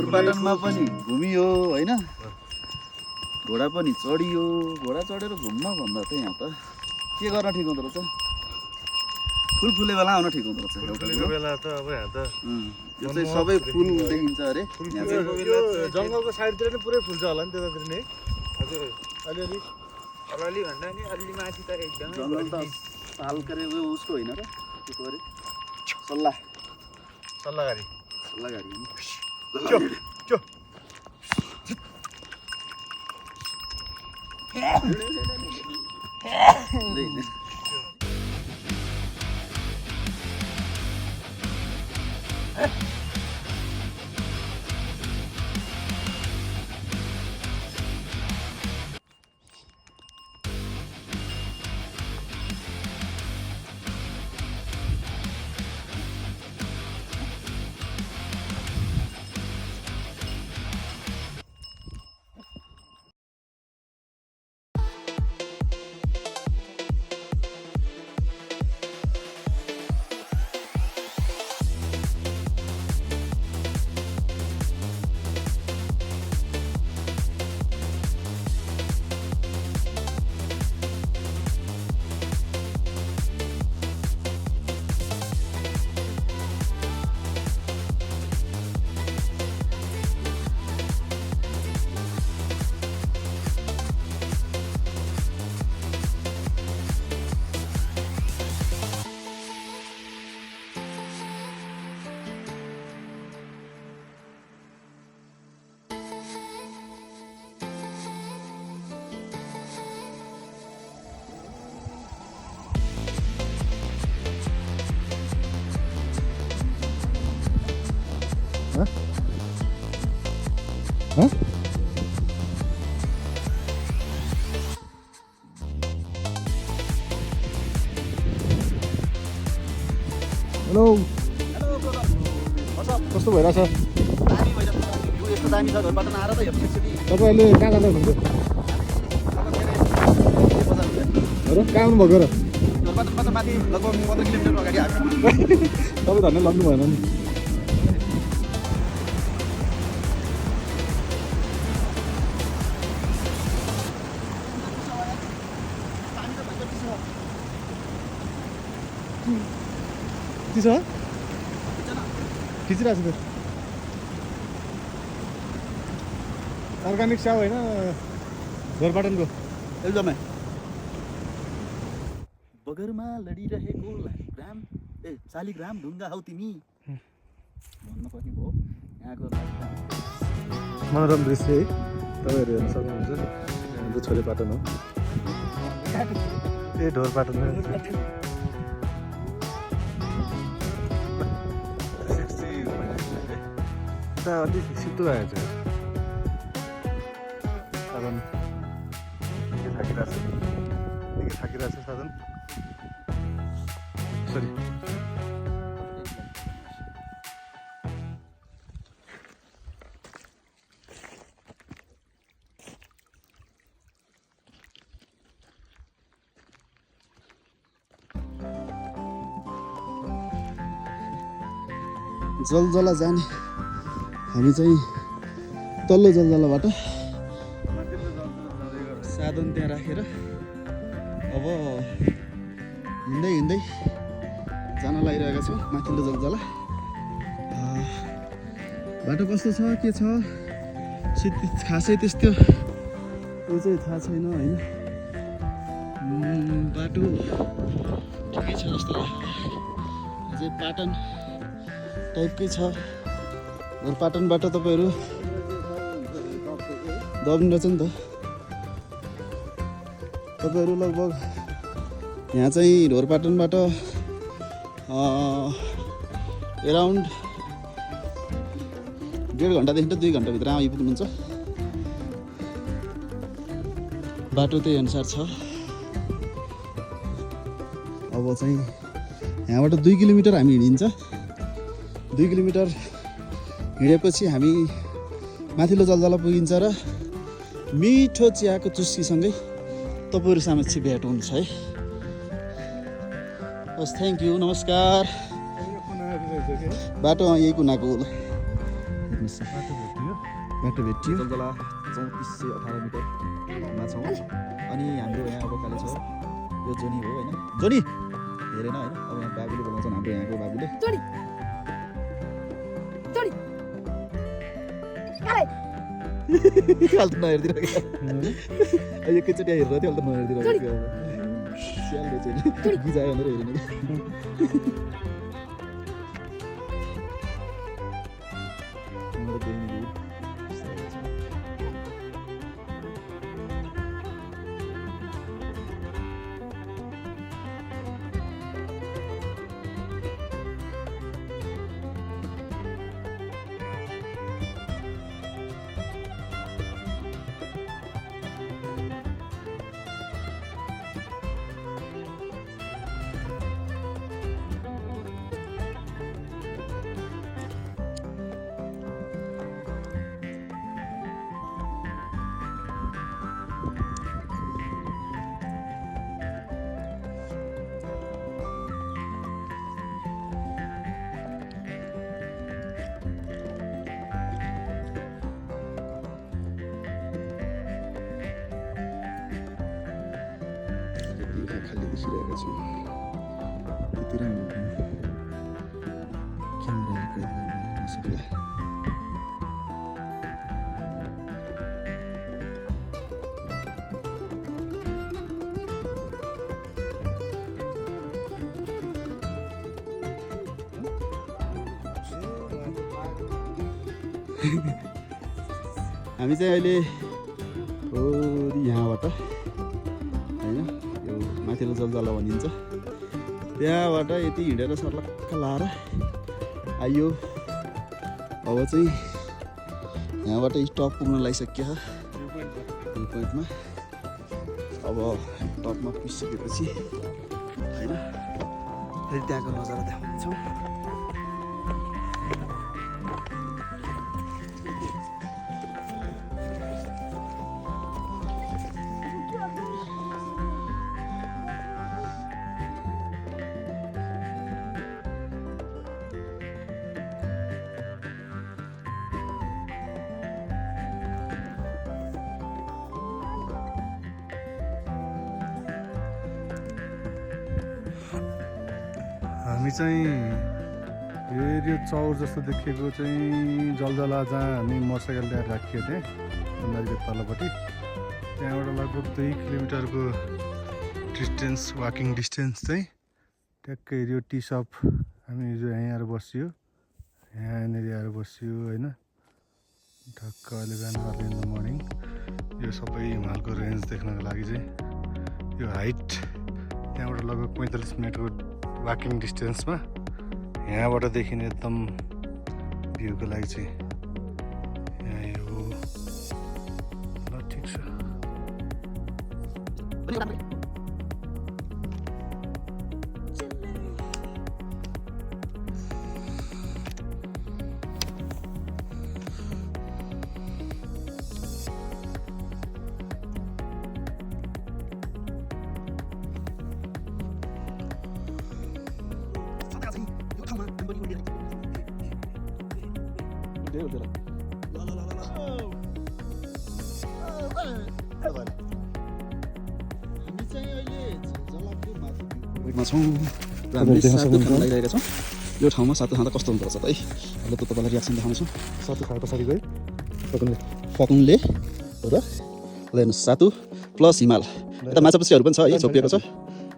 ढोरपाटनमा पनि घुमियो होइन, घोडा पनि चढियो। घोडा चढेर घुम्न भन्दा त यहाँ त के गर्न ठिक हुँदो रहेछ, फुले बेला आउन ठिक हुँदो रहेछ। बेला त अब यहाँ त यो चाहिँ सबै फुल देखिन्छ अरे। जङ्गलको साइडतिर नै पुरै फुल्छ होला नि त्यतातिर नै। हजुर अलिअलि अलिअलि भन्दा नि अलि माथि त एकदमै जङ्गल त हालकरे उसको होइन र के को अरे, सल्लाहगारी हेलो कस्तो भइरहेछ? यस्तो दामी छ ढोरपाटन आएर त हेर्नु एकचोटि। तपाईँहरूले कहाँ जाँदा हुनुहुन्छ? र कहाँ आउनुभएको र? ढोरपाटनबाट माथि लगभग 15 किलोमिटर अगाडि आएको। तपाईँ धन्य लग्नु भएन नि। के छ? खिचिरहेको छु त। अर्ग्यानिक स्याउ होइन ढोरपाटनको एकदमै। बगरमा लडिरहेको लालीग्राम शालिग्राम ढुङ्गा हौ तिमी भन्नुपर्ने भयो। यहाँको मनोरम दृश्य है, तपाईँहरू हेर्न सक्नुहुन्छ। छोरे पाटन हो, ए ढोरपाटन अलिक सितो आएछ। साधन निकै थाकिरहेछ साधन। सरी जलजला जाने हामी चाहिँ तल्लो जलजलाबाट साधन त्यहाँ राखेर अब हिँड्दै हिँड्दै जान लागिरहेका छौँ माथिल्लो जलजला। बाटो कस्तो छ के छ खासै त्यस्तो त्यो चाहिँ थाहा छैन होइन। बाटो ठिकै छ जस्तो लाग्यो। अझै पाटन टाइपकै छ। पाटनबाट तपाईँहरू दबिनु रहेछ नि त। तपाईँहरू लगभग यहाँ चाहिँ ढोरपाटनबाट एराउन्ड 1.5 घन्टादेखि 2 घन्टाभित्र आइपुग्नुहुन्छ। बाटो त्यही अनुसार छ। अब चाहिँ यहाँबाट 2 किलोमिटर हामी हिँडिन्छ। 2 किलोमिटर हिँडेपछि हामी माथिल्लो जलजला पुगिन्छ र मिठो चियाको चुस्कीसँगै तपाईँहरू समक्ष भेट हुन्छ है। हस्, थ्याङ्क यू, नमस्कार। बाटो यही कुनाको होला। बाटो भेटियो। जलजला 3418 मिटरमा छौँ। अनि हाम्रो यहाँ अब काले छ यो जोनी हो होइन। जोनी हेरेन होइन। अब यहाँ बाबुले बोलाउँछन्, हाम्रो यहाँको बाबुले। अहिले त नहेरिदिरहेको एकैचोटि हेरेर थियो। अहिले त नहेरिदिरहेको स्यालले चाहिँ गिजायो भनेर हेरेन कि। खाली देखिरहेको छु। यति राम्रो क्यामेराले कैद गर्न नसक्ला। हामी चाहिँ अहिले यहाँबाट होइन यो माथिल्लो जलजला भनिन्छ त्यहाँबाट यति हिँडेर सर्लक्क लाएर आइयो। अब चाहिँ यहाँबाट टप पुग्न लागिसक्यो छ भ्यू पोइन्टमा। अब टपमा पुगिसकेपछि होइन फेरि त्यहाँको नजारा देखाउँछौँ। हामी चाहिँ यो चौर जस्तो देखिएको चाहिँ जलजला जहाँ हामी मोटरसाइकल ल्याएर राखियो थिएँ नदीको तलपट्टि। त्यहाँबाट लगभग 2 किलोमिटरको डिस्टेन्स वाकिङ डिस्टेन्स चाहिँ ट्याक्कै यो टी सप हामी जो यहाँ आएर बसियो यहाँनिर आएर बसियो होइन। ठक्क अहिले बिहान अर्ली इन द मर्निङ यो सबै हिमालको रेन्ज देख्नको लागि चाहिँ यो हाइट त्यहाँबाट लगभग 45 मिनटको वाकिङ डिस्टेन्समा यहाँबाट देखिने एकदम भ्यूको लागि चाहिँ यहाँ यो ल ठिक छ। हामी चाहिँ अहिले जलजलाको माथि भ्यू पोइन्टमा छौँ। हामीले सातो खाना लागिरहेका छौँ। यो ठाउँमा सातु खाँदा कस्तो हुँदो रहेछ त है अहिले त तपाईँलाई रियाक्सन देखाउँछु सातु खाए पछाडि गयो फकुङले र ल हेर्नुहोस् सातु प्लस हिमाल यता माछापुच्छीहरू पनि छ है छोपिएको छ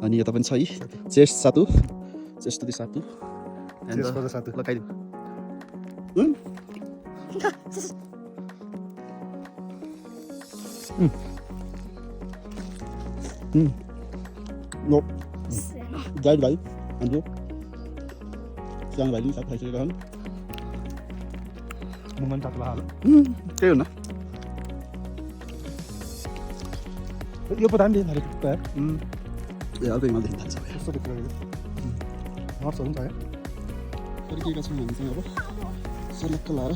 अनि यता पनि छ है chest sattu chest to the sattu sattu लगाइदिउँ guide भाइ हाम्रो सानो भाइले पनि साथ खाइसकेका छन् मुमन तातला हाल त्यही हो न यो पो दामी खाले ए अर्को हिमालदेखि थाल्छ कस्तो देखिरहेको नर्सहरू पनि छ है फर्किएका छौँ हामी चाहिँ अब सर्लक्क लाएर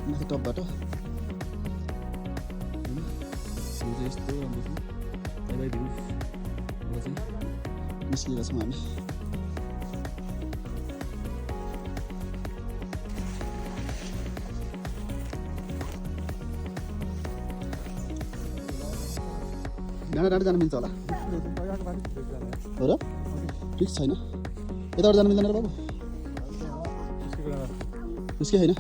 माथि टपबाट यस्तो राम्रो छ बाई भ्यू चाहिँ निस्किएका छौँ हामी डाँडा डाँडा जानु मिल्छ होला हो र फिक्स छैन यताबाट जानु मिल्दैन र बाबु निस्के होइन